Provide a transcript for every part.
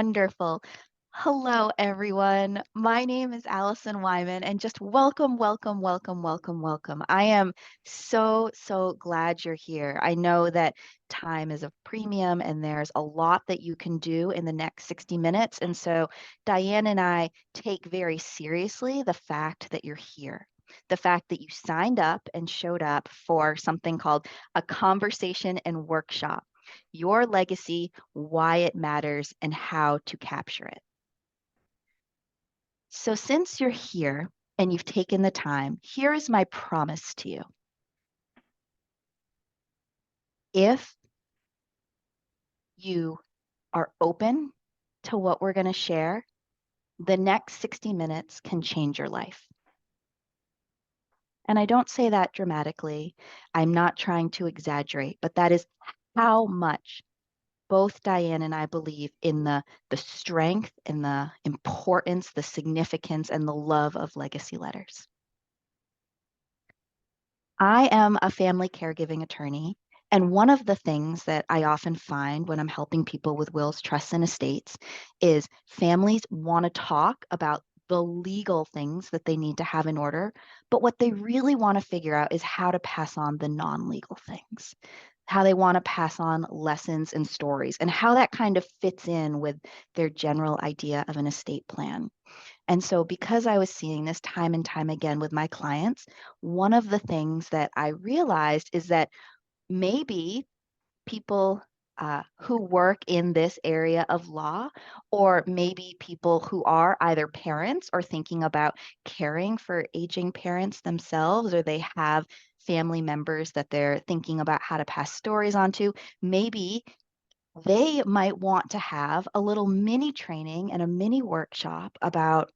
Wonderful. Hello, everyone. My name is Allison Wyman, and just welcome, welcome, welcome, welcome, welcome. I am so glad you're here. I know that time is of premium and there's a lot that you can do in the next 60 minutes. And so Diane and I take very seriously the fact that you're here. The fact that you signed up and showed up for something called a conversation and workshop, your legacy, why it matters, and how to capture it. So, since you're here and you've taken the time, here is my promise to you. If you are open to what we're going to share, the next 60 minutes can change your life. And I don't say that dramatically. I'm not trying to exaggerate, but that is how much both Diane and I believe in the strength and the importance, the significance, and the love of legacy letters. I am a family caregiving attorney, and one of the things that I often find when I'm helping people with wills, trusts, and estates is families want to talk about the legal things that they need to have in order, but what they really want to figure out is how to pass on the non-legal things, how they want to pass on lessons and stories, and how that kind of fits in with their general idea of an estate plan. And so, because I was seeing this time and time again with my clients, one of the things that I realized is that maybe people who work in this area of law, or maybe people who are either parents or thinking about caring for aging parents themselves, or they have family members that they're thinking about how to pass stories on to, maybe they might want to have a little mini training and a mini workshop about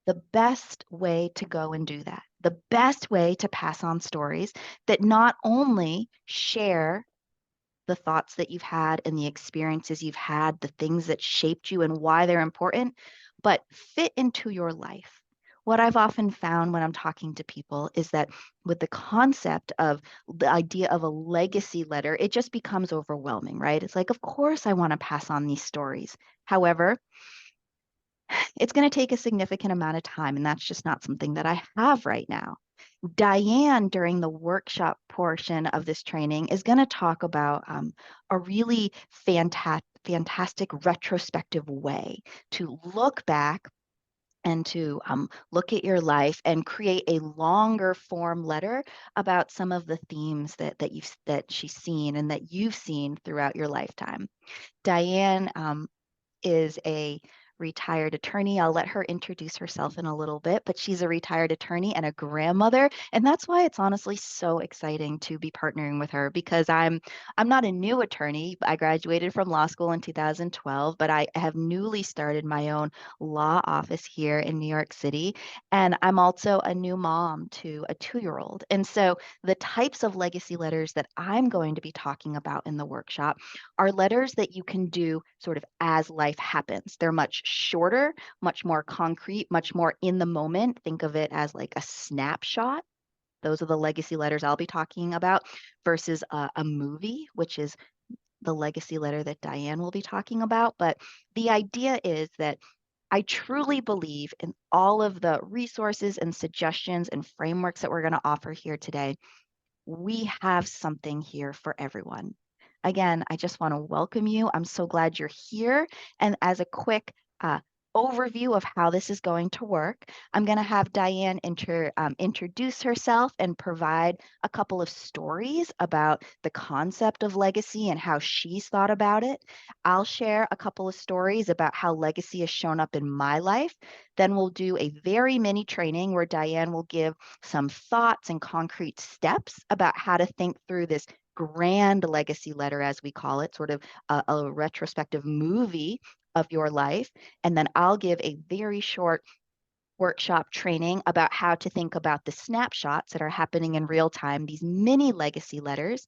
the best way to go and do that, the best way to pass on stories that not only share the thoughts that you've had and the experiences you've had, the things that shaped you and why they're important, but fit into your life. What I've often found when I'm talking to people is that with the concept of the idea of a legacy letter, it just becomes overwhelming, right? It's like, of course, I want to pass on these stories. However, it's going to take a significant amount of time, and that's just not something that I have right now. Diane, during the workshop portion of this training, is going to talk about a really fantastic retrospective way to look back and to look at your life and create a longer form letter about some of the themes that she's seen and that you've seen throughout your lifetime. Diane is a retired attorney. I'll let her introduce herself in a little bit, but she's a retired attorney and a grandmother, and that's why it's honestly so exciting to be partnering with her, because I'm not a new attorney. I graduated from law school in 2012, but I have newly started my own law office here in New York City, and I'm also a new mom to a 2-year-old. And so the types of legacy letters that I'm going to be talking about in the workshop are letters that you can do sort of as life happens. They're much shorter, much more concrete, much more in the moment. Think of it as like a snapshot. Those are the legacy letters I'll be talking about versus a movie, which is the legacy letter that Diane will be talking about. But the idea is that I truly believe in all of the resources and suggestions and frameworks that we're going to offer here today. We have something here for everyone. Again, I just want to welcome you. I'm so glad you're here. And as a quick overview of how this is going to work, I'm going to have Diane introduce herself and provide a couple of stories about the concept of legacy and how she's thought about it. I'll share a couple of stories about how legacy has shown up in my life. Then we'll do a very mini training where Diane will give some thoughts and concrete steps about how to think through this grand legacy letter, as we call it, sort of a retrospective movie of your life. And then I'll give a very short workshop training about how to think about the snapshots that are happening in real time, these mini legacy letters.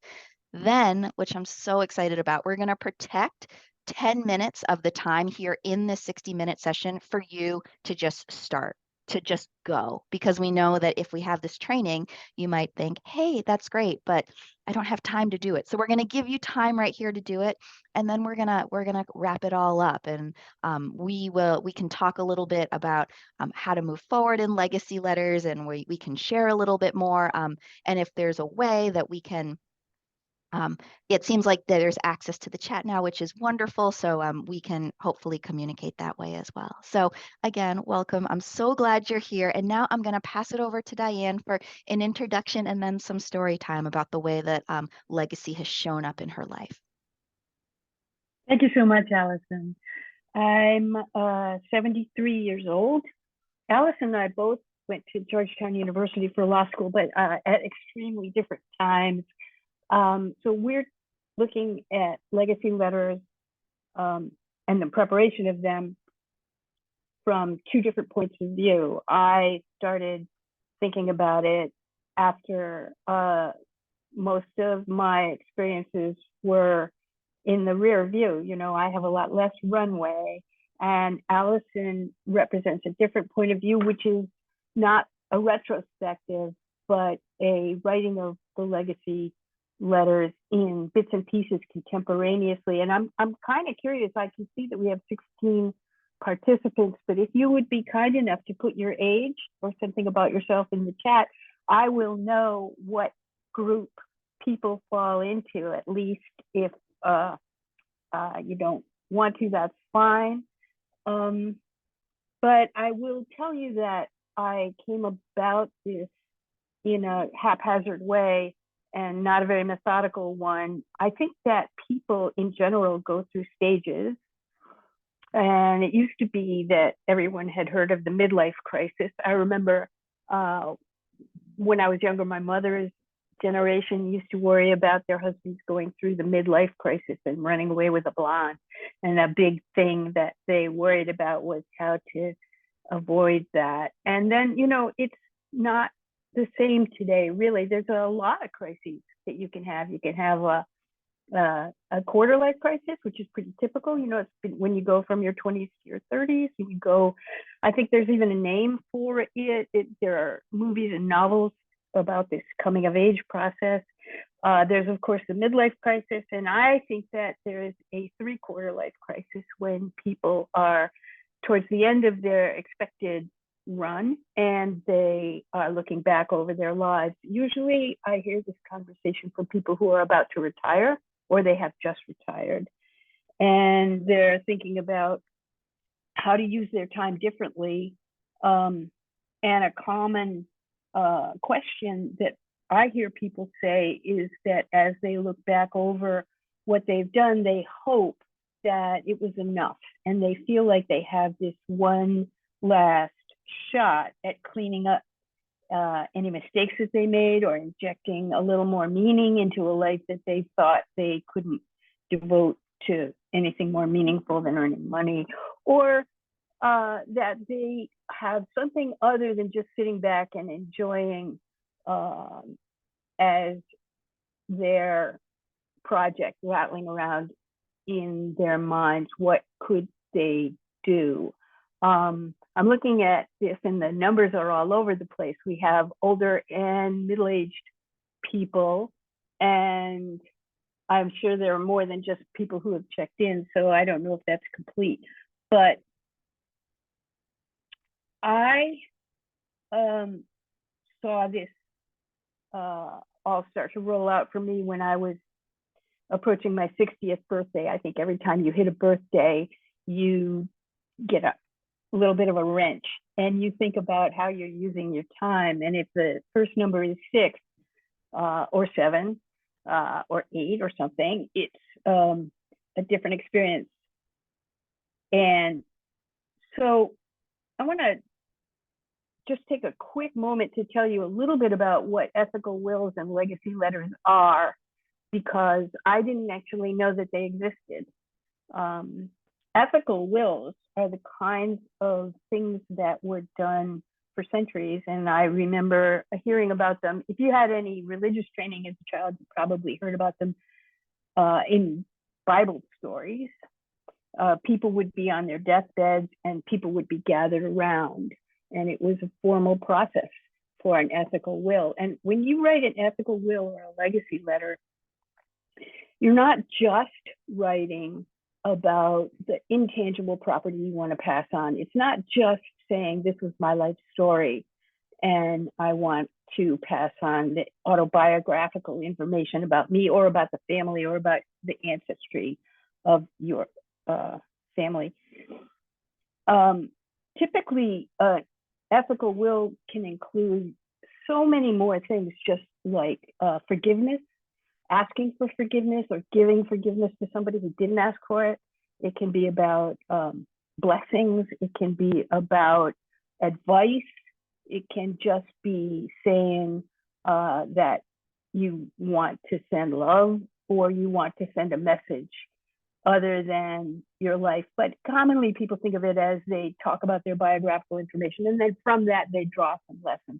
Then, which I'm so excited about, we're going to protect 10 minutes of the time here in this 60-minute session for you to just start, to just go, because we know that if we have this training, you might think, hey, that's great, but I don't have time to do it. So we're going to give you time right here to do it, and then we're gonna wrap it all up, and we can talk a little bit about how to move forward in legacy letters, and we can share a little bit more, and if there's a way that we can. It seems like there's access to the chat now, which is wonderful. So we can hopefully communicate that way as well. So again, welcome. I'm so glad you're here. And now I'm going to pass it over to Diane for an introduction and then some story time about the way that legacy has shown up in her life. Thank you so much, Allison. I'm 73 years old. Allison and I both went to Georgetown University for law school, but at extremely different times. So we're looking at legacy letters and the preparation of them from two different points of view. I started thinking about it after most of my experiences were in the rear view. You know, I have a lot less runway, and Allison represents a different point of view, which is not a retrospective, but a writing of the legacy letters in bits and pieces contemporaneously. And I'm kind of curious. I can see that we have 16 participants, but if you would be kind enough to put your age or something about yourself in the chat, I will know what group people fall into. At least if you don't want to, that's fine. But I will tell you that I came about this in a haphazard way and not a very methodical one. I think that people in general go through stages. And it used to be that everyone had heard of the midlife crisis. I remember when I was younger, my mother's generation used to worry about their husbands going through the midlife crisis and running away with a blonde. And a big thing that they worried about was how to avoid that. And then, you know, it's not the same today, really. There's a lot of crises that you can have. You can have a quarter life crisis, which is pretty typical. You know, it's been, when you go from your 20s to your 30s, you go, I think there's even a name for it. There are movies and novels about this coming of age process. There's, of course, the midlife crisis. And I think that there is a three-quarter life crisis when people are towards the end of their expected run and they are looking back over their lives. Usually I hear this conversation from people who are about to retire or they have just retired, and they're thinking about how to use their time differently. And a common question that I hear people say is that as they look back over what they've done, they hope that it was enough, and they feel like they have this one last shot at cleaning up any mistakes that they made or injecting a little more meaning into a life that they thought they couldn't devote to anything more meaningful than earning money, or that they have something other than just sitting back and enjoying as their project rattling around in their minds. What could they do? I'm looking at this and the numbers are all over the place. We have older and middle-aged people, and I'm sure there are more than just people who have checked in, so I don't know if that's complete. But I saw this all start to roll out for me when I was approaching my 60th birthday. I think every time you hit a birthday, you get a little bit of a wrench and you think about how you're using your time. And if the first number is 6 or 7 or 8 or something, it's a different experience. And so I want to just take a quick moment to tell you a little bit about what ethical wills and legacy letters are, because I didn't actually know that they existed. Ethical wills are the kinds of things that were done for centuries, and I remember hearing about them. If you had any religious training as a child, you probably heard about them in Bible stories. People would be on their deathbeds and people would be gathered around. and it was a formal process for an ethical will. And when you write an ethical will or a legacy letter, you're not just writing about the intangible property you want to pass on. It's not just saying this was my life story and I want to pass on the autobiographical information about me or about the family or about the ancestry of your family. Typically, ethical will can include so many more things, just like forgiveness, asking for forgiveness or giving forgiveness to somebody who didn't ask for it. It can be about blessings. It can be about advice. It can just be saying that you want to send love or you want to send a message other than your life. But commonly people think of it as they talk about their biographical information, and then from that they draw some lessons.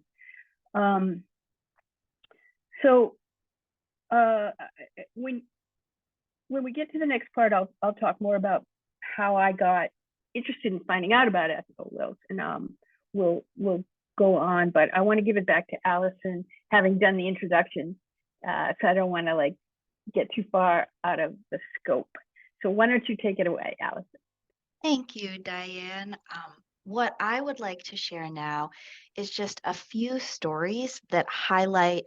So when we get to the next part, I'll talk more about how I got interested in finding out about ethical wills, and we'll go on. But I want to give it back to Allison, having done the introduction, so I don't want to like get too far out of the scope. So why don't you take it away, Allison? Thank you, Diane. What I would like to share now is just a few stories that highlight,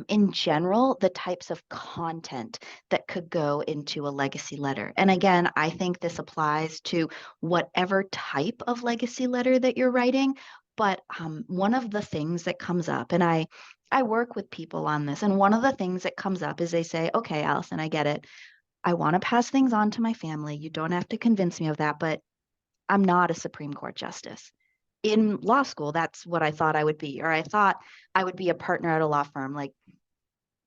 in general, the types of content that could go into a legacy letter. And again, I think this applies to whatever type of legacy letter that you're writing. But one of the things that comes up, and I work with people on this, and one of the things that comes up is they say, okay, Allison, I get it. I want to pass things on to my family. You don't have to convince me of that, but I'm not a Supreme Court justice. In law school, that's what I thought I would be, or I thought I would be a partner at a law firm. Like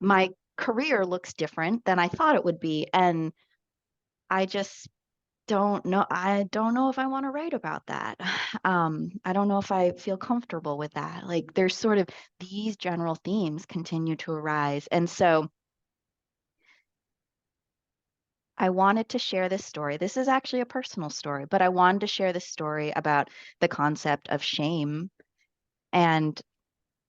my career looks different than I thought it would be. And I just don't know. I don't know if I want to write about that. I don't know if I feel comfortable with that. Like there's sort of these general themes continue to arise. And so I wanted to share this story. This is actually a personal story, but I wanted to share this story about the concept of shame and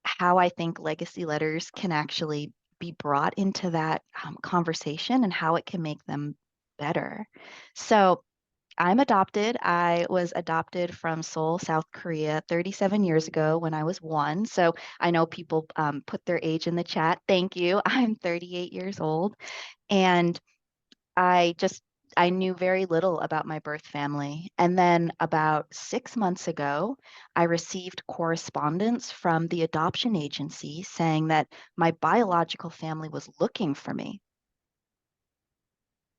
how I think legacy letters can actually be brought into that conversation and how it can make them better. So I'm adopted. I was adopted from Seoul, South Korea 37 years ago when I was 1. So I know people put their age in the chat. Thank you. I'm 38 years old. And I just I knew very little about my birth family. And then about 6 months ago, I received correspondence from the adoption agency saying that my biological family was looking for me.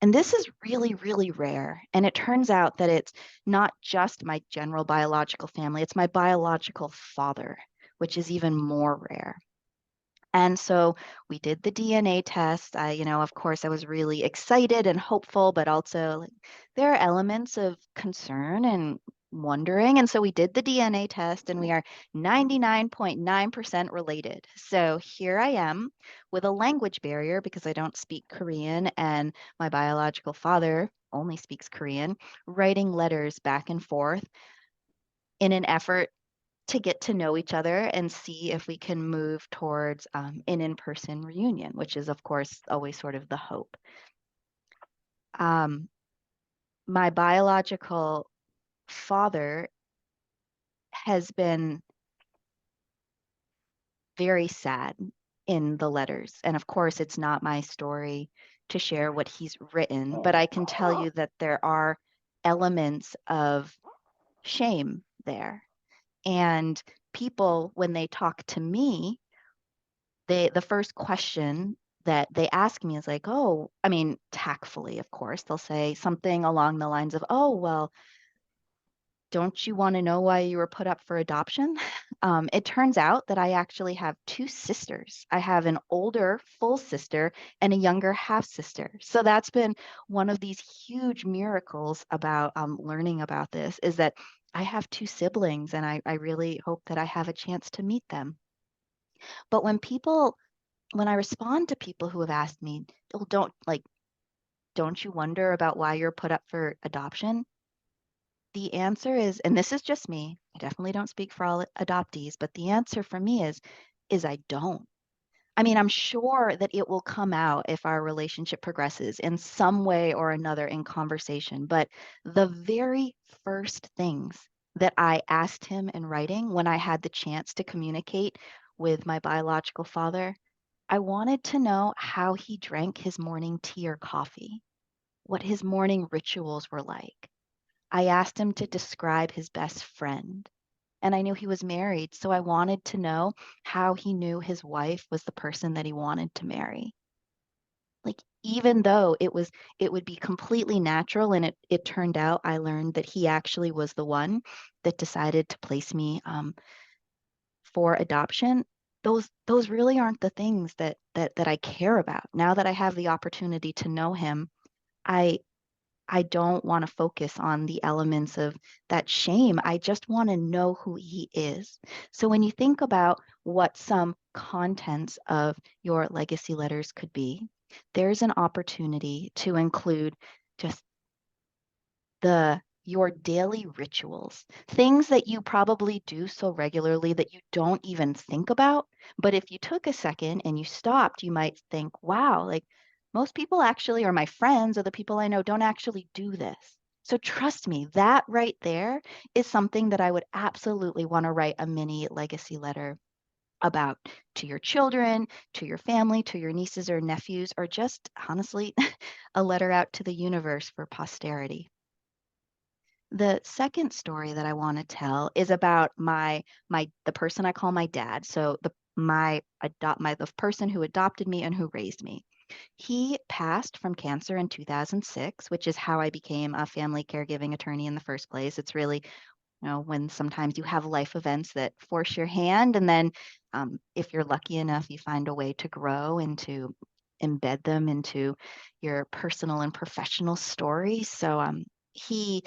And this is really, really rare. And it turns out that it's not just my general biological family, it's my biological father, which is even more rare. And so we did the DNA test. Of course, I was really excited and hopeful, but also like, there are elements of concern and wondering. And so we did the DNA test and we are 99.9% related. So here I am with a language barrier because I don't speak Korean and my biological father only speaks Korean, writing letters back and forth in an effort to get to know each other and see if we can move towards an in-person reunion, which is, of course, always sort of the hope. My biological father has been very sad in the letters. And of course, it's not my story to share what he's written, but I can tell you that there are elements of shame there. And people, when they talk to me, the first question that they ask me is like, oh, I mean, tactfully, of course, they'll say something along the lines of, oh, well, don't you want to know why you were put up for adoption? It turns out that I actually have two sisters. I have an older full sister and a younger half sister. So that's been one of these huge miracles about learning about this is that I have two siblings and I really hope that I have a chance to meet them. But when I respond to people who have asked me, oh, don't you wonder about why you're put up for adoption? The answer is, and this is just me, I definitely don't speak for all adoptees, but the answer for me is I don't. I mean, I'm sure that it will come out if our relationship progresses in some way or another in conversation. But the very first things that I asked him in writing when I had the chance to communicate with my biological father, I wanted to know how he drank his morning tea or coffee, what his morning rituals were like. I asked him to describe his best friend. And I knew he was married, so I wanted to know how he knew his wife was the person that he wanted to marry. Like even though it would be completely natural and it turned out I learned that he actually was the one that decided to place me for adoption. Those really aren't the things that I care about. Now that I have the opportunity to know him, I I don't want to focus on the elements of that shame. I just want to know who he is. So when you think about what some contents of your legacy letters could be, there's an opportunity to include just the your daily rituals, things that you probably do so regularly that you don't even think about. But if you took a second and you stopped, you might think, wow, like most people actually, or my friends or the people I know don't actually do this. So trust me, that right there is something that I would absolutely want to write a mini legacy letter about to your children, to your family, to your nieces or nephews, or just honestly, a letter out to the universe for posterity. The second story that I want to tell is about my the person I call my dad. So the person who adopted me and who raised me. He passed from cancer in 2006, which is how I became a family caregiving attorney in the first place. It's really, when sometimes you have life events that force your hand, and then if you're lucky enough, you find a way to grow and to embed them into your personal and professional story. So he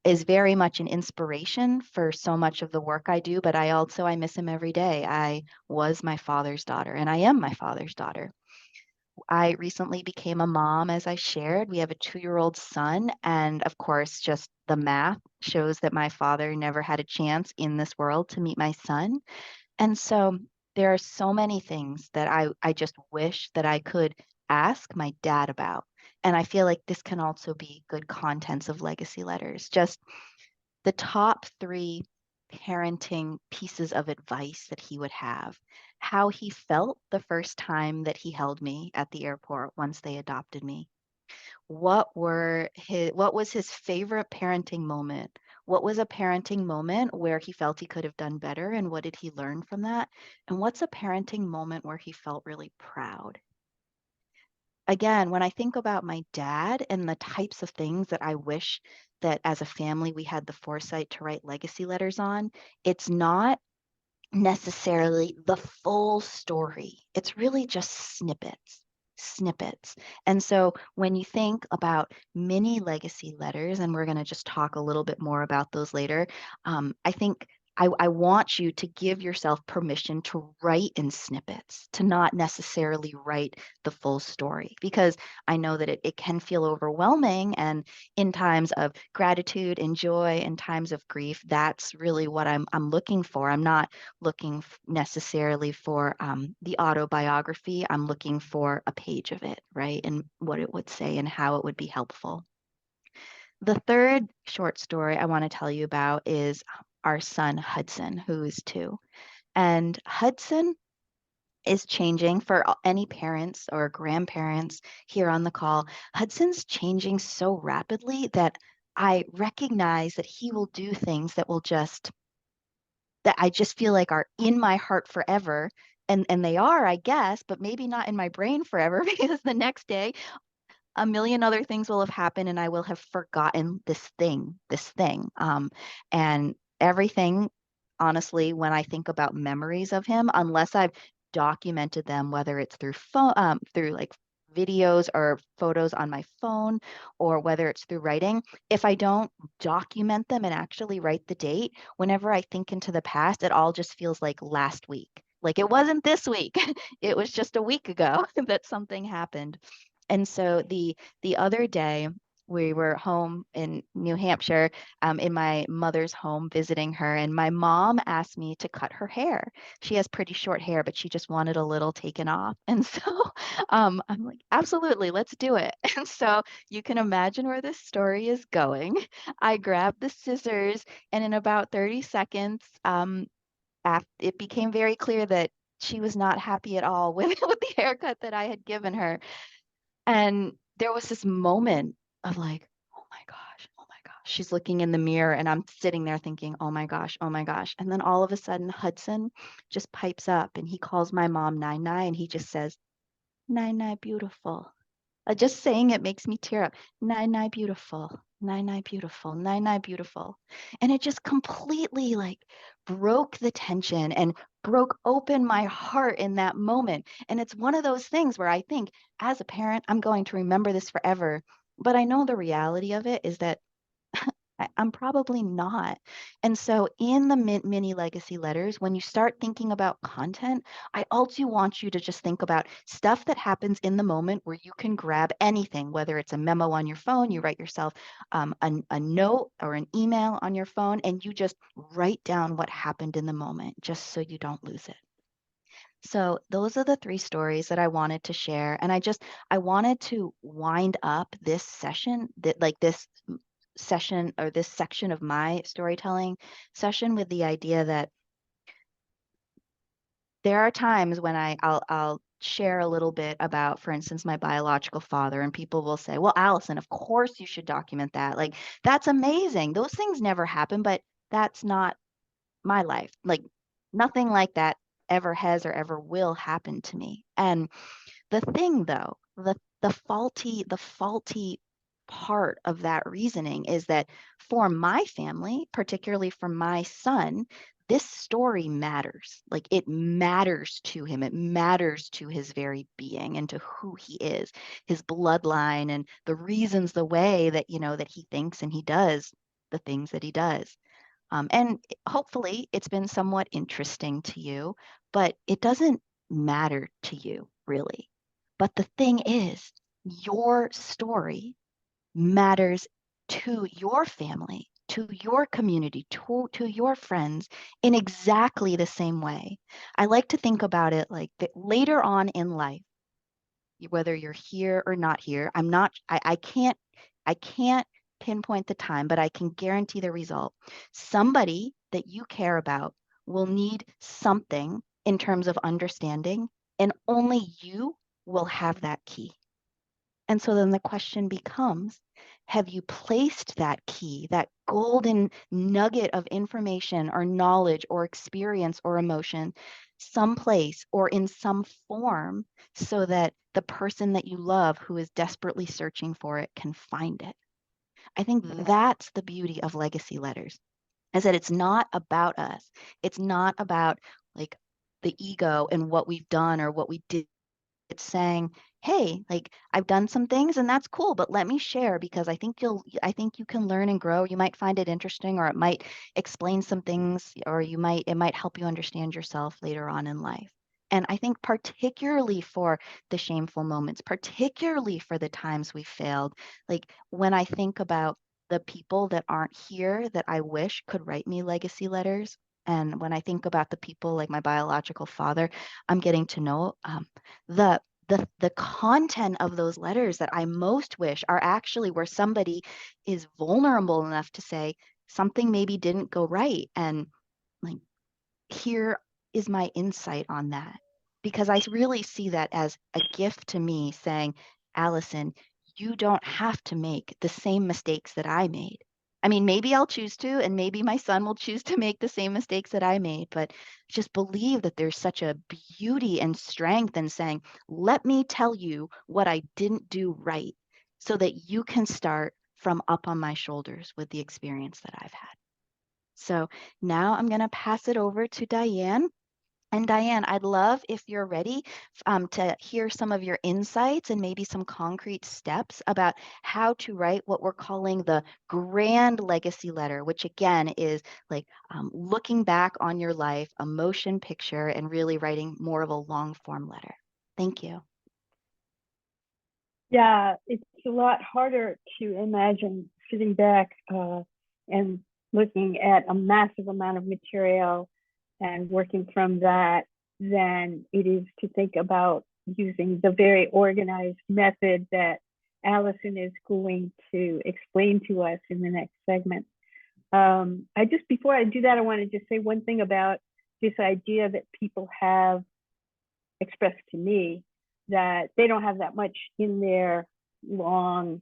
is very much an inspiration for so much of the work I do, but I miss him every day. I was my father's daughter, and I am my father's daughter. I recently became a mom, as I shared. We have a 2-year-old son. And of course, just the math shows that my father never had a chance in this world to meet my son. And so there are so many things that I just wish that I could ask my dad about. And I feel like this can also be good contents of legacy letters. Just the top three parenting pieces of advice that he would have, how he felt the first time that he held me at the airport once they adopted me. What was his favorite parenting moment? What was a parenting moment where he felt he could have done better and what did he learn from that? And what's a parenting moment where he felt really proud? Again, when I think about my dad and the types of things that I wish that as a family we had the foresight to write legacy letters on, it's not necessarily the full story. It's really just snippets. And so when you think about mini legacy letters, and we're going to just talk a little bit more about those later, I think I want you to give yourself permission to write in snippets, to not necessarily write the full story, because I know that it can feel overwhelming. And in times of gratitude and joy and times of grief, that's really what I'm looking for. I'm not looking necessarily for the autobiography. I'm looking for a page of it, right? And what it would say and how it would be helpful. The third short story I want to tell you about is our son, Hudson, who is 2. And Hudson is changing for any parents or grandparents here on the call. Hudson's changing so rapidly that I recognize that he will do things that I just feel like are in my heart forever. And they are, I guess, but maybe not in my brain forever because the next day a million other things will have happened and I will have forgotten this thing. And everything, honestly, when I think about memories of him, unless I've documented them, whether it's through phone, through like videos or photos on my phone, or whether it's through writing, if I don't document them and actually write the date, whenever I think into the past, it all just feels like last week. Like it wasn't this week. It was just a week ago that something happened. And so the other day we were home in New Hampshire, in my mother's home visiting her, and my mom asked me to cut her hair. She has pretty short hair, but she just wanted a little taken off. And so I'm like, absolutely, let's do it. And so you can imagine where this story is going. I grabbed the scissors, and in about 30 seconds, it became very clear that she was not happy at all with, with the haircut that I had given her. And there was this moment of like, oh my gosh, oh my gosh. She's looking in the mirror, and I'm sitting there thinking, oh my gosh, oh my gosh. And then all of a sudden, Hudson just pipes up and he calls my mom Nine Nine, and he just says, Nine Nine, beautiful. Just saying it makes me tear up. Nine Nine, beautiful. Nine Nine, beautiful. Nine Nine, beautiful. And it just completely like broke the tension and broke open my heart in that moment. And it's one of those things where I think as a parent, I'm going to remember this forever. But I know the reality of it is that I'm probably not. And so, in the mini legacy letters, when you start thinking about content, I also want you to just think about stuff that happens in the moment where you can grab anything, whether it's a memo on your phone, you write yourself a note or an email on your phone, and you just write down what happened in the moment just so you don't lose it. So those are the three stories that I wanted to share. And I wanted to wind up this session, that like this session or this section of my storytelling session, with the idea that there are times when I'll share a little bit about, for instance, my biological father, and people will say, well, Allison, of course you should document that. Like, that's amazing. Those things never happen, but that's not my life. Like, nothing like that ever has or ever will happen to me. And the thing though, the faulty part of that reasoning is that for my family, particularly for my son, this story matters. Like, it matters to him. It matters to his very being and to who he is, his bloodline, and the reasons, the way that, that he thinks and he does the things that he does. And hopefully it's been somewhat interesting to you, but it doesn't matter to you really. But the thing is, your story matters to your family, to your community, to your friends in exactly the same way. I like to think about it like that later on in life, whether you're here or not here, I can't pinpoint the time, but I can guarantee the result. Somebody that you care about will need something in terms of understanding, and only you will have that key. And so then the question becomes, have you placed that key, that golden nugget of information or knowledge or experience or emotion, someplace or in some form, so that the person that you love who is desperately searching for it can find it? I think that's the beauty of legacy letters, is that it's not about us. It's not about like the ego and what we've done or what we did. It's saying, hey, like, I've done some things and that's cool, but let me share, because I think you can learn and grow. You might find it interesting, or it might explain some things, or it might help you understand yourself later on in life. And I think particularly for the shameful moments, particularly for the times we failed, like when I think about the people that aren't here that I wish could write me legacy letters, and when I think about the people like my biological father I'm getting to know, the the content of those letters that I most wish are actually where somebody is vulnerable enough to say something maybe didn't go right, and like, here is my insight on that. Because I really see that as a gift to me, saying, Allison, you don't have to make the same mistakes that I made. I mean, maybe I'll choose to, and maybe my son will choose to make the same mistakes that I made, but just believe that there's such a beauty and strength in saying, let me tell you what I didn't do right, so that you can start from up on my shoulders with the experience that I've had. So now I'm going to pass it over to Diane. And Diane, I'd love if you're ready to hear some of your insights and maybe some concrete steps about how to write what we're calling the grand legacy letter, which again is like looking back on your life, a motion picture, and really writing more of a long form letter. Thank you. Yeah, it's a lot harder to imagine sitting back and looking at a massive amount of material and working from that than it is to think about using the very organized method that Allison is going to explain to us in the next segment. Before I do that, I want to just say one thing about this idea that people have expressed to me, that they don't have that much in their long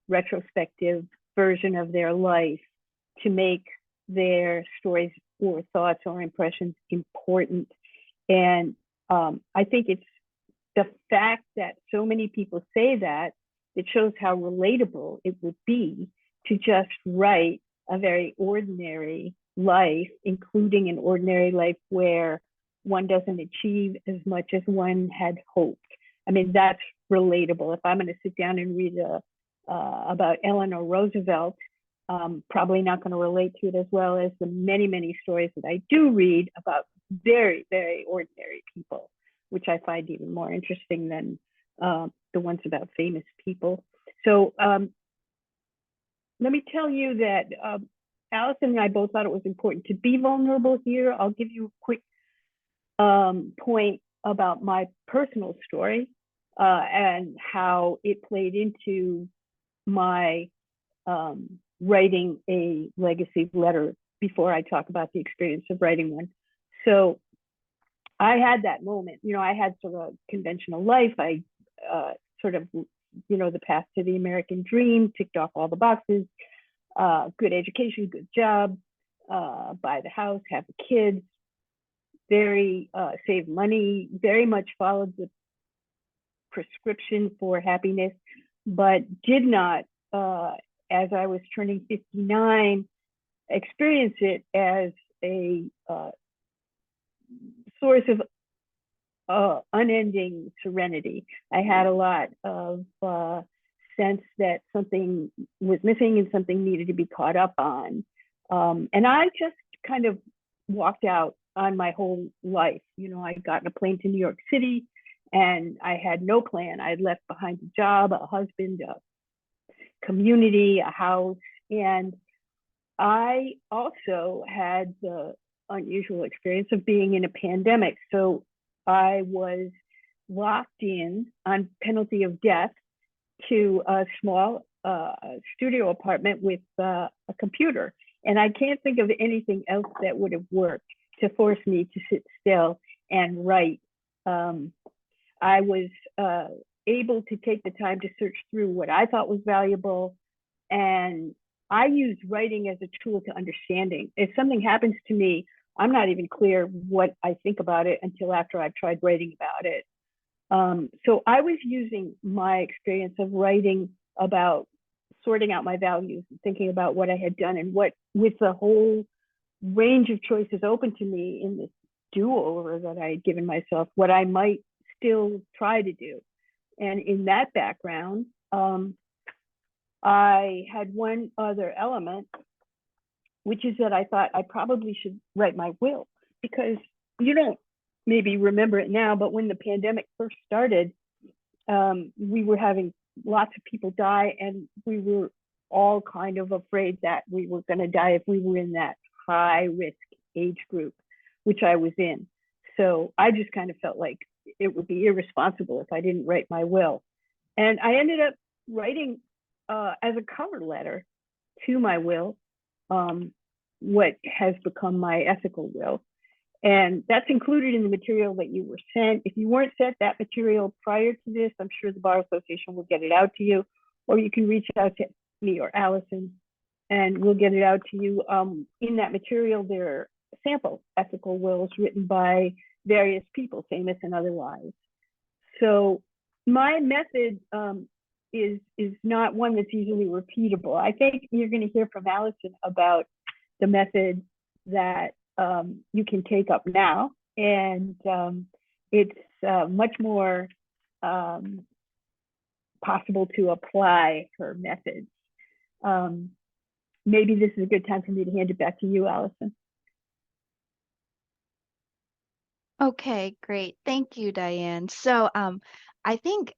retrospective version of their life to make their stories or thoughts or impressions important. And I think it's the fact that so many people say that, it shows how relatable it would be to just write a very ordinary life, including an ordinary life where one doesn't achieve as much as one had hoped. I mean, that's relatable. If I'm going to sit down and read about Eleanor Roosevelt, probably not going to relate to it as well as the many, many stories that I do read about very, very ordinary people, which I find even more interesting than the ones about famous people. So let me tell you that Allison and I both thought it was important to be vulnerable here. I'll give you a quick point about my personal story and how it played into my writing a legacy letter before I talk about the experience of writing one. So I had that moment, I had sort of a conventional life. I sort of, the path to the American dream, ticked off all the boxes, good education, good job, buy the house, have the kids, save money, very much followed the prescription for happiness, but did not, as I was turning 59, experience it as a source of unending serenity. I had a lot of sense that something was missing and something needed to be caught up on. And I just kind of walked out on my whole life. I got in a plane to New York City and I had no plan. I had left behind a job, a husband, a community, a house. And I also had the unusual experience of being in a pandemic. So I was locked in on penalty of death to a small studio apartment with a computer. And I can't think of anything else that would have worked to force me to sit still and write. I was able to take the time to search through what I thought was valuable. And I use writing as a tool to understanding. If something happens to me, I'm not even clear what I think about it until after I've tried writing about it. So I was using my experience of writing about sorting out my values and thinking about what I had done and what, with the whole range of choices open to me in this do-over that I had given myself, what I might still try to do. And in that background, I had one other element, which is that I thought I probably should write my will, because you don't maybe remember it now, but when the pandemic first started, we were having lots of people die, and we were all kind of afraid that we were going to die if we were in that high risk age group, which I was in. So I just kind of felt like it would be irresponsible if I didn't write my will. And I ended up writing as a cover letter to my will, what has become my ethical will. And that's included in the material that you were sent. If you weren't sent that material prior to this, I'm sure the Bar Association will get it out to you, or you can reach out to me or Allison and we'll get it out to you. In that material, there are sample ethical wills written by various people, famous and otherwise. So my method is not one that's easily repeatable. I think you're going to hear from Allison about the method that you can take up now, and it's much more possible to apply her methods. Maybe this is a good time for me to hand it back to you, Allison. Okay, great. Thank you, Diane. So I think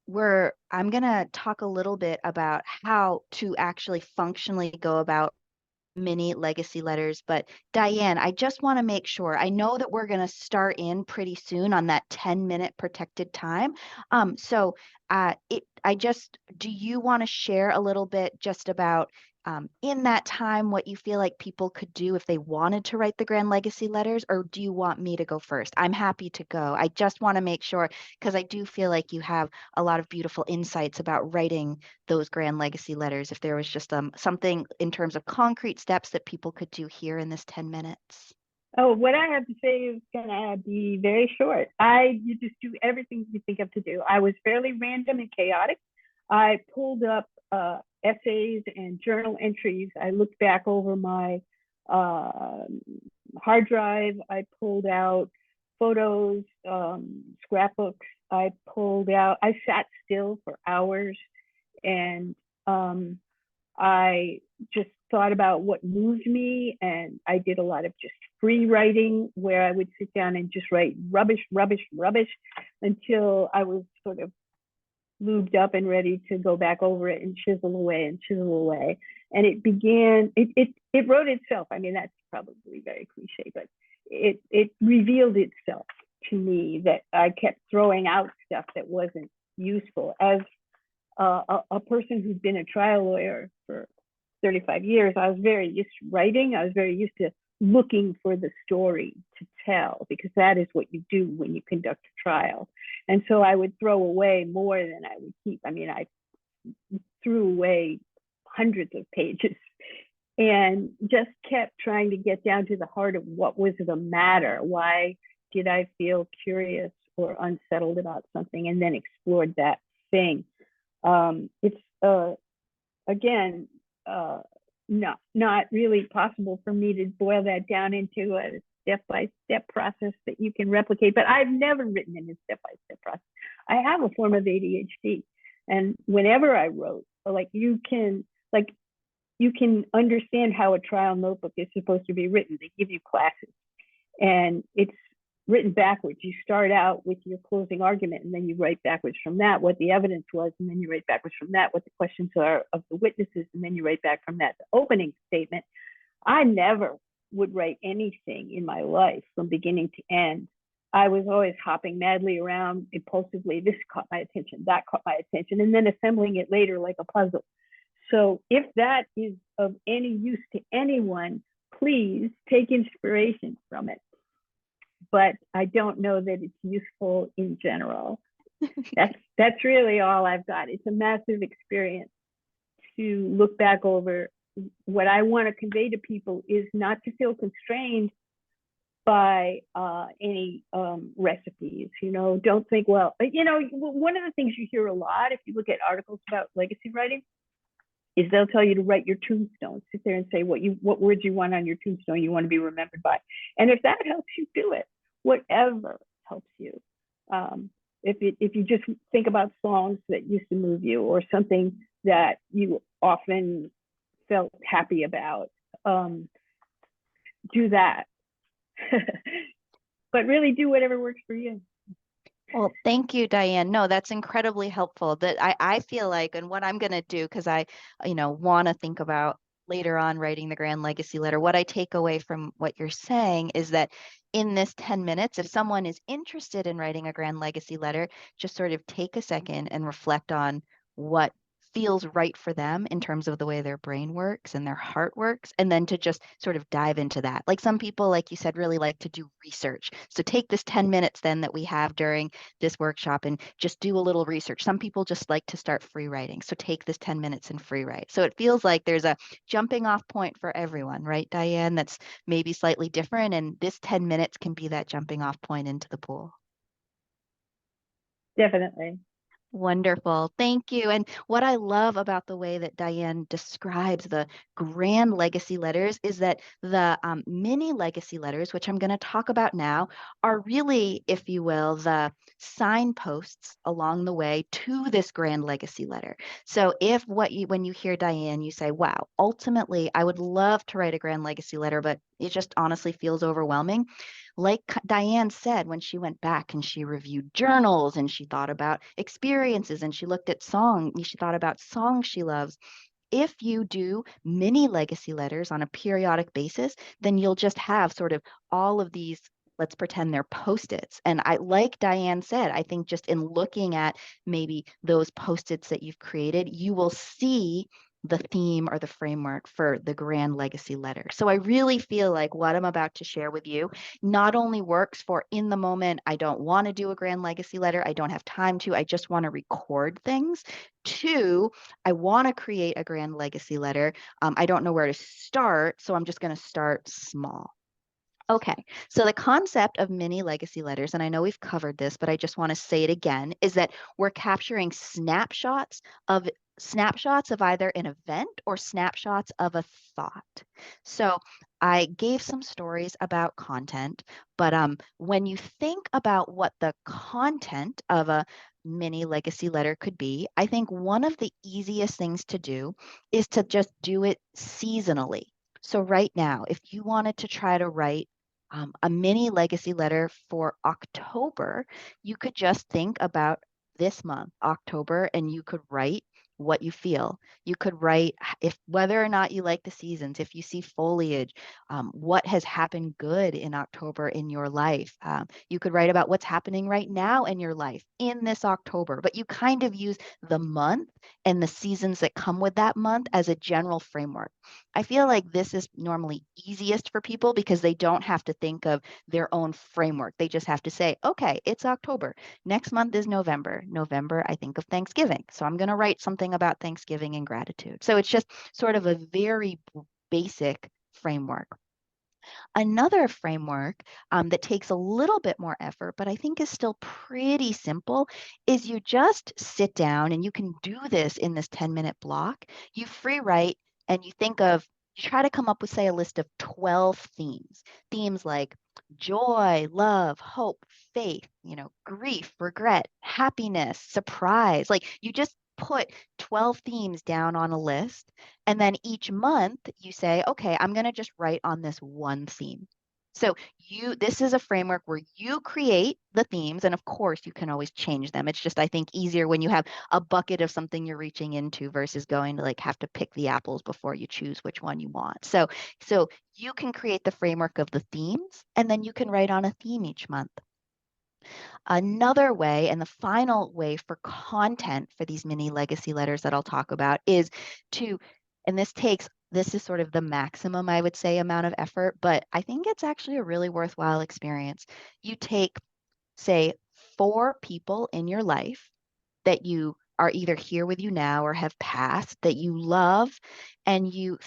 I'm going to talk a little bit about how to actually functionally go about mini legacy letters. But Diane, I just want to make sure. I know that we're going to start in pretty soon on that 10-minute protected time. Do you want to share a little bit just about in that time what you feel like people could do if they wanted to write the grand legacy letters, or do you want me to go first? I'm happy to go. I just want to make sure because I do feel like you have a lot of beautiful insights about writing those grand legacy letters, if there was just something in terms of concrete steps that people could do here in this 10 minutes. Oh, what I have to say is going to be very short. You just do everything you think of to do. I was fairly random and chaotic. I pulled up essays and journal entries. I looked back over my hard drive. I pulled out photos, scrapbooks. I sat still for hours and I just thought about what moved me, and I did a lot of just free writing where I would sit down and just write rubbish, rubbish, rubbish until I was sort of lubed up and ready to go back over it and chisel away and chisel away. And it wrote itself. I mean, that's probably very cliche, but it revealed itself to me that I kept throwing out stuff that wasn't useful. As a person who's been a trial lawyer for 35 years, I was very used to writing. I was very used to looking for the story to tell, because that is what you do when you conduct a trial. And so I would throw away more than I would keep. I mean, I threw away hundreds of pages and just kept trying to get down to the heart of what was the matter. Why did I feel curious or unsettled about something, and then explored that thing. It's again not really possible for me to boil that down into a step-by-step process that you can replicate. But I've never written in a step-by-step process. I have a form of ADHD, and whenever I wrote, you can understand how a trial notebook is supposed to be written. They give you classes, and it's written backwards. You start out with your closing argument, and then you write backwards from that what the evidence was, and then you write backwards from that what the questions are of the witnesses, and then you write back from that the opening statement. I never would write anything in my life from beginning to end. I was always hopping madly around impulsively. This caught my attention, that caught my attention, and then assembling it later like a puzzle. So if that is of any use to anyone, please take inspiration from it. But I don't know that it's useful in general. That's really all I've got. It's a massive experience to look back over. What I want to convey to people is not to feel constrained by any recipes. Don't think, well, one of the things you hear a lot if you look at articles about legacy writing is they'll tell you to write your tombstone. Sit there and say what words you want on your tombstone you want to be remembered by. And if that helps you, do it. Whatever helps you. If you just think about songs that used to move you, or something that you often felt happy about, do that. But really do whatever works for you. Well, thank you, Diane. No, that's incredibly helpful. That I feel like, and what I'm going to do, because I, want to think about later on writing the grand legacy letter, what I take away from what you're saying is that in this 10 minutes, if someone is interested in writing a grand legacy letter, just sort of take a second and reflect on what feels right for them in terms of the way their brain works and their heart works, and then to just sort of dive into that. Like some people, like you said, really like to do research. So take this 10 minutes then that we have during this workshop and just do a little research. Some people just like to start free writing. So take this 10 minutes and free write. So it feels like there's a jumping off point for everyone, right, Diane? That's maybe slightly different. And this 10 minutes can be that jumping off point into the pool. Definitely. Wonderful. Thank you. And what I love about the way that Diane describes the grand legacy letters is that the mini legacy letters, which I'm going to talk about now, are really, if you will, the signposts along the way to this grand legacy letter. So when you hear Diane, you say, wow, ultimately, I would love to write a grand legacy letter, but It just honestly feels overwhelming. Like Diane said, when she went back and she reviewed journals and she thought about experiences and she looked at she thought about songs she loves. If you do mini legacy letters on a periodic basis, then you'll just have sort of all of these, let's pretend they're post-its. And I, like Diane said, I think just in looking at maybe those post-its that you've created, you will see the theme or the framework for the grand legacy letter. So I really feel like what I'm about to share with you not only works for in the moment, I don't want to do a grand legacy letter, I don't have time to, I just want to record things. Two, I want to create a grand legacy letter. I don't know where to start, so I'm just going to start small. Okay, so the concept of mini legacy letters, and I know we've covered this, but I just want to say it again, is that we're capturing of snapshots of either an event or snapshots of a thought. So I gave some stories about content, but when you think about what the content of a mini legacy letter could be, I think one of the easiest things to do is to just do it seasonally. So right now, if you wanted to try to write a mini legacy letter for October, you could just think about this month, October, and you could write what you feel. You could write if whether or not you like the seasons, if you see foliage, what has happened good in October in your life. You could write about what's happening right now in your life in this October, but you kind of use the month and the seasons that come with that month as a general framework. I feel like this is normally easiest for people because they don't have to think of their own framework. They just have to say, okay, it's October. Next month is November. November, I think of Thanksgiving. So I'm going to write something about Thanksgiving and gratitude. So it's just sort of a very basic framework. Another framework that takes a little bit more effort, but I think is still pretty simple, is you just sit down and you can do this in this 10-minute block. You free write and you try to come up with, say, a list of 12 themes. Themes like joy, love, hope, faith, grief, regret, happiness, surprise. Like you just put 12 themes down on a list and then each month you say, okay, I'm going to just write on this one theme. So this is a framework where you create the themes, and of course you can always change them. It's just, I think, easier when you have a bucket of something you're reaching into versus going to like have to pick the apples before you choose which one you want. So you can create the framework of the themes, and then you can write on a theme each month. Another way, and the final way for content for these mini legacy letters that I'll talk about is to, and this is sort of the maximum, I would say, amount of effort, but I think it's actually a really worthwhile experience. You take, say, 4 people in your life that you are either here with you now or have passed that you love, and you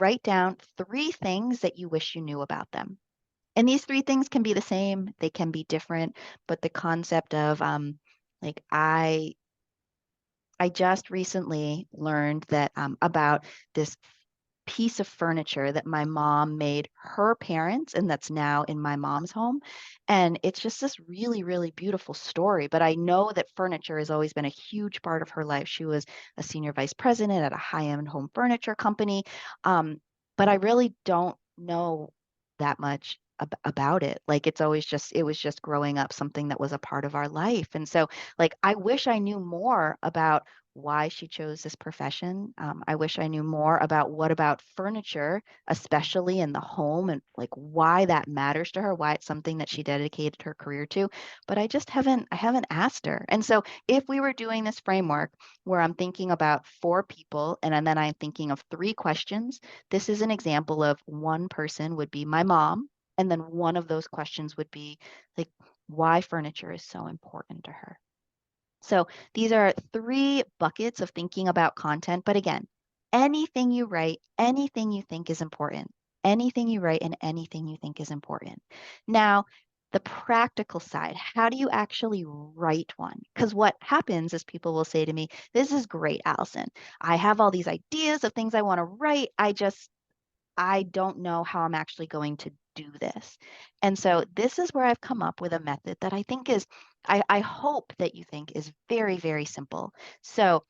write down 3 things that you wish you knew about them. And these 3 things can be the same, they can be different, but the concept of like I just recently learned that about this piece of furniture that my mom made her parents, and that's now in my mom's home. And it's just this really, really beautiful story. But I know that furniture has always been a huge part of her life. She was a senior vice president at a high-end home furniture company. But I really don't know that much about it. Like it was just growing up something that was a part of our life. And so, like, I wish I knew more about why she chose this profession. I wish I knew more about what about furniture, especially in the home, and like why that matters to her, why it's something that she dedicated her career to. But I haven't asked her. And so if we were doing this framework where I'm thinking about 4 people and then I'm thinking of 3 questions, this is an example of one person would be my mom. And then one of those questions would be like, why furniture is so important to her. So these are 3 buckets of thinking about content. But again, anything you write, anything you think is important. Anything you write and anything you think is important. Now, the practical side, how do you actually write one? Because what happens is people will say to me, this is great, Allison. I have all these ideas of things I want to write. I don't know how I'm actually going to do this. And so this is where I've come up with a method that I think I hope that you think is very, very simple. So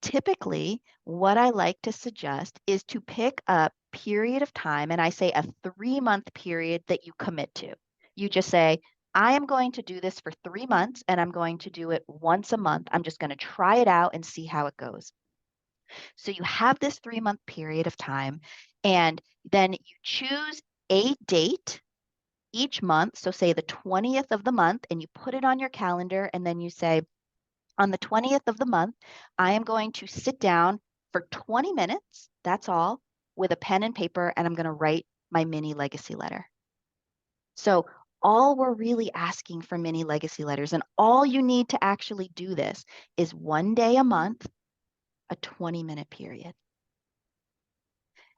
typically, what I like to suggest is to pick a period of time, and I say a 3-month period that you commit to. You just say, I am going to do this for 3 months and I'm going to do it once a month. I'm just going to try it out and see how it goes. So you have this 3-month period of time, and then you choose a date each month. So say the 20th of the month, and you put it on your calendar, and then you say, on the 20th of the month, I am going to sit down for 20 minutes, that's all, with a pen and paper, and I'm going to write my mini legacy letter. So all we're really asking for mini legacy letters, and all you need to actually do this, is one day a month, a 20-minute period.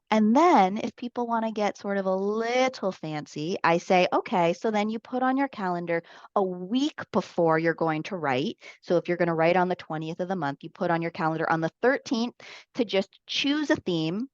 And then if people want to get sort of a little fancy, I say, okay, so then you put on your calendar a week before you're going to write. So if you're going to write on the 20th of the month, you put on your calendar on the 13th to just choose a theme,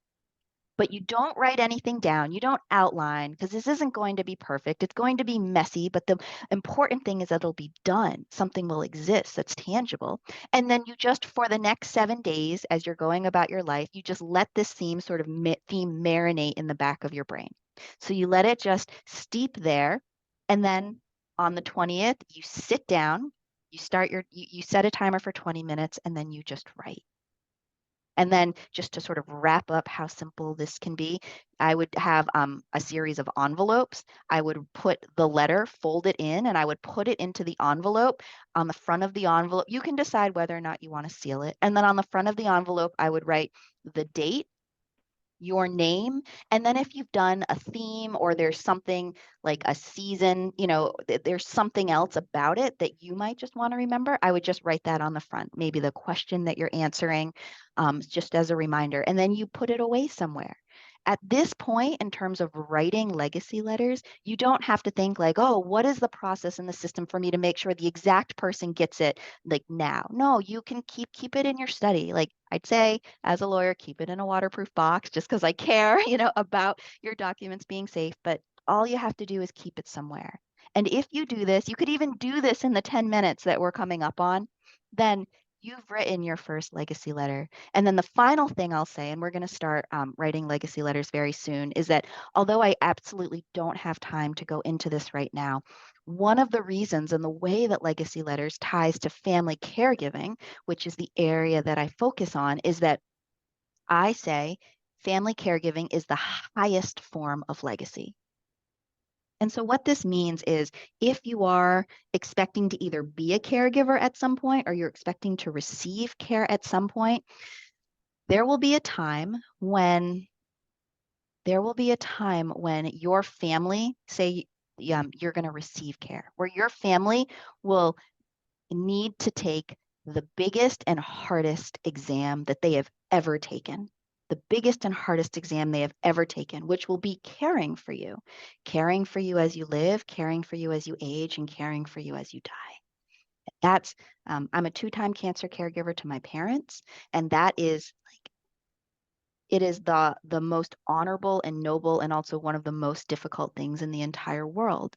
but you don't write anything down. You don't outline, because this isn't going to be perfect. It's going to be messy, but the important thing is that it'll be done. Something will exist that's tangible. And then you just, for the next 7 days, as you're going about your life, you just let this theme sort of theme marinate in the back of your brain. So you let it just steep there. And then on the 20th, you sit down, you set a timer for 20 minutes, and then you just write. And then just to sort of wrap up how simple this can be, I would have a series of envelopes. I would put the letter, fold it in, and I would put it into the envelope. On the front of the envelope, you can decide whether or not you want to seal it. And then on the front of the envelope, I would write the date, your name, and then if you've done a theme or there's something like a season, there's something else about it that you might just want to remember, I would just write that on the front, maybe the question that you're answering, just as a reminder, and then you put it away somewhere. At this point, in terms of writing legacy letters, you don't have to think like, oh, what is the process in the system for me to make sure the exact person gets it like now? No, you can keep it in your study. Like I'd say, as a lawyer, keep it in a waterproof box just because I care, about your documents being safe. But all you have to do is keep it somewhere. And if you do this, you could even do this in the 10 minutes that we're coming up on, then you've written your first legacy letter. And then the final thing I'll say, and we're going to start writing legacy letters very soon, is that although I absolutely don't have time to go into this right now, one of the reasons and the way that legacy letters ties to family caregiving, which is the area that I focus on, is that I say family caregiving is the highest form of legacy. And so what this means is if you are expecting to either be a caregiver at some point or you're expecting to receive care at some point, there will be a time when your family, say you're going to receive care, where your family will need to take the biggest and hardest exam that they have ever taken. The biggest and hardest exam they have ever taken, which will be caring for you as you live, caring for you as you age, and caring for you as you die. That's, I'm a 2-time cancer caregiver to my parents, and that is like, it is the most honorable and noble and also one of the most difficult things in the entire world.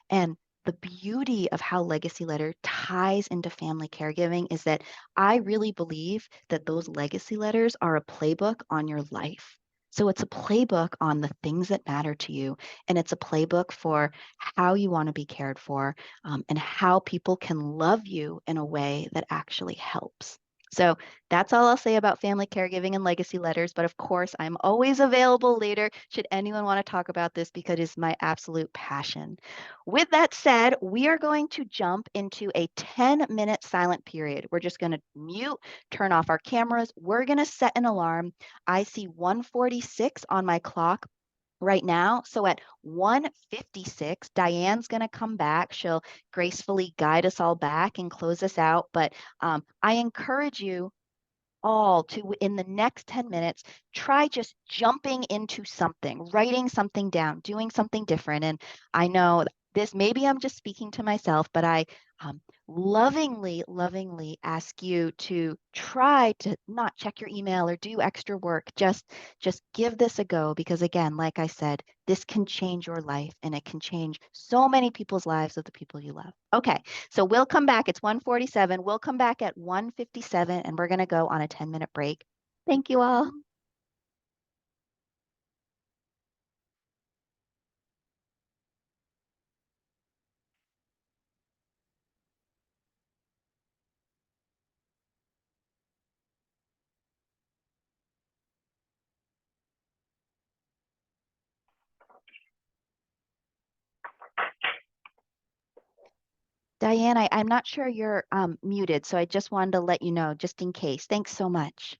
And the beauty of how legacy letter ties into family caregiving is that I really believe that those legacy letters are a playbook on your life. So it's a playbook on the things that matter to you, and it's a playbook for how you want to be cared for, and how people can love you in a way that actually helps. So that's all I'll say about family caregiving and legacy letters. But of course, I'm always available later should anyone want to talk about this because it's my absolute passion. With that said, we are going to jump into a 10-minute silent period. We're just going to mute, turn off our cameras. We're going to set an alarm. I see 1:46 on my clock right now. So at 1:56, Diane's going to come back. She'll gracefully guide us all back and close us out. But I encourage you all to, in the next 10 minutes, try just jumping into something, writing something down, doing something different. And I know this, maybe I'm just speaking to myself, but I lovingly, lovingly ask you to try to not check your email or do extra work. Just give this a go because again, like I said, this can change your life and it can change so many people's lives of the people you love. Okay, so we'll come back. It's 1:47. We'll come back at 1:57 and we're going to go on a 10-minute break. Thank you all. Diane, I'm not sure you're muted, so I just wanted to let you know, just in case. Thanks so much.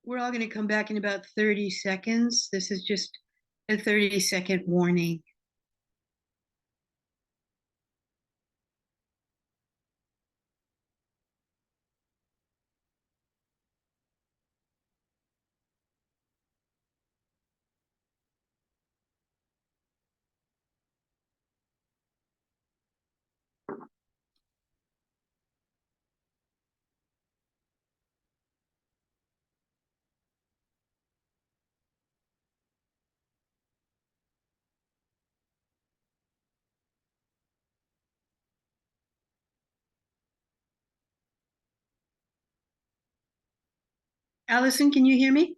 We're all going to come back in about 30 seconds. This is just a 30-second warning. Allison, can you hear me?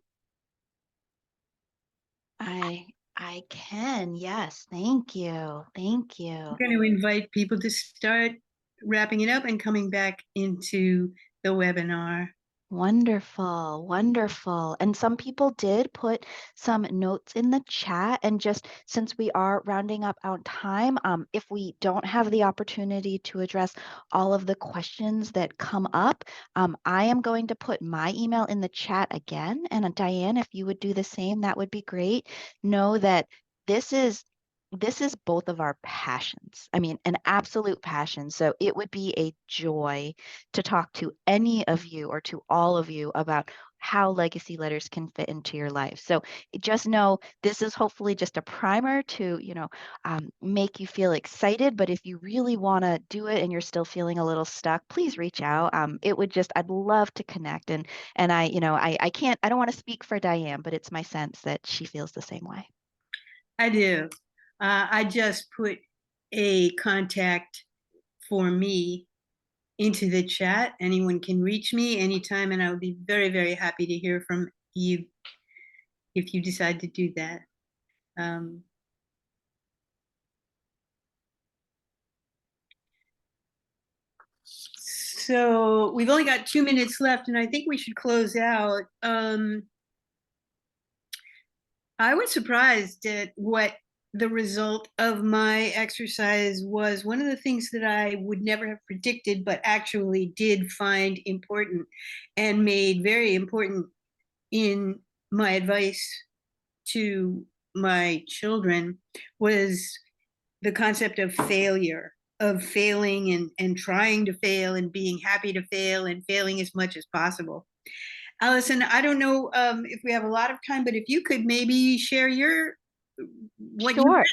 I can. Yes. Thank you. Thank you. I'm going to invite people to start wrapping it up and coming back into the webinar. Wonderful, wonderful. And some people did put some notes in the chat. And just since we are rounding up on time, if we don't have the opportunity to address all of the questions that come up, I am going to put my email in the chat again. And Diane, if you would do the same, that would be great. Know that this is both of our passions. I mean, an absolute passion. So it would be a joy to talk to any of you or to all of you about how legacy letters can fit into your life. So just know this is hopefully just a primer to, make you feel excited. But if you really want to do it and you're still feeling a little stuck, please reach out. I'd love to connect. And I don't want to speak for Diane, but it's my sense that she feels the same way. I do. I just put a contact for me into the chat. Anyone can reach me anytime, and I would be very, very happy to hear from you if you decide to do that. So we've only got 2 minutes left, and I think we should close out. I was surprised at what the result of my exercise was. One of the things that I would never have predicted, but actually did find important and made very important in my advice to my children, was the concept of failure, of failing and trying to fail and being happy to fail and failing as much as possible. Allison, I don't know if we have a lot of time, but if you could maybe share what you Sure.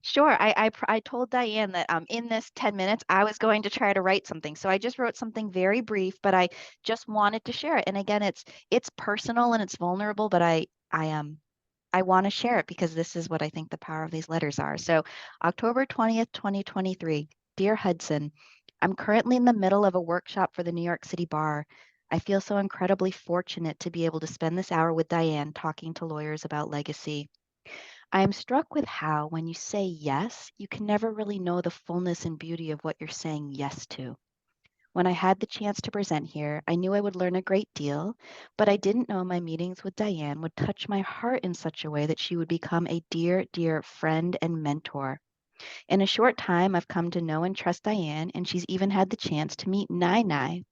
Sure. I told Diane that in this 10 minutes, I was going to try to write something. So I just wrote something very brief, but I just wanted to share it. And again, it's personal and it's vulnerable, but I want to share it because this is what I think the power of these letters are. So October 20th, 2023. Dear Hudson, I'm currently in the middle of a workshop for the New York City Bar. I feel so incredibly fortunate to be able to spend this hour with Diane talking to lawyers about legacy. I am struck with how, when you say yes, you can never really know the fullness and beauty of what you're saying yes to. When I had the chance to present here, I knew I would learn a great deal, but I didn't know my meetings with Diane would touch my heart in such a way that she would become a dear, dear friend and mentor. In a short time, I've come to know and trust Diane, and she's even had the chance to meet Nai Nai.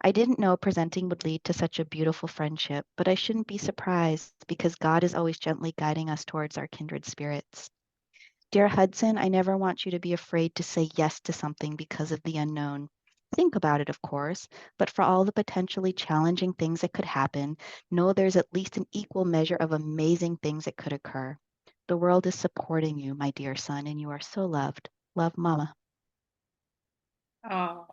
I didn't know presenting would lead to such a beautiful friendship, but I shouldn't be surprised because God is always gently guiding us towards our kindred spirits. Dear Hudson, I never want you to be afraid to say yes to something because of the unknown. Think about it, of course, but for all the potentially challenging things that could happen, know there's at least an equal measure of amazing things that could occur. The world is supporting you, my dear son, and you are so loved. Love, Mama. Oh,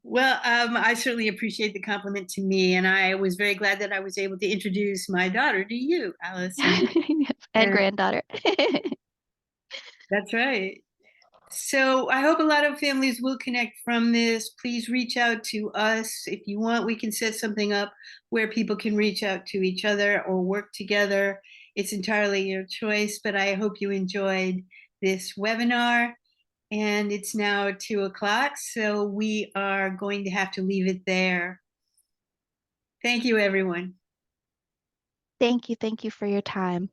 well, I certainly appreciate the compliment to me, and I was very glad that I was able to introduce my daughter to you, Allison. And granddaughter. That's right. So I hope a lot of families will connect from this. Please reach out to us. If you want, we can set something up where people can reach out to each other or work together. It's entirely your choice, but I hope you enjoyed this webinar. And it's now 2:00, so we are going to have to leave it there. Thank you, everyone. Thank you. Thank you for your time.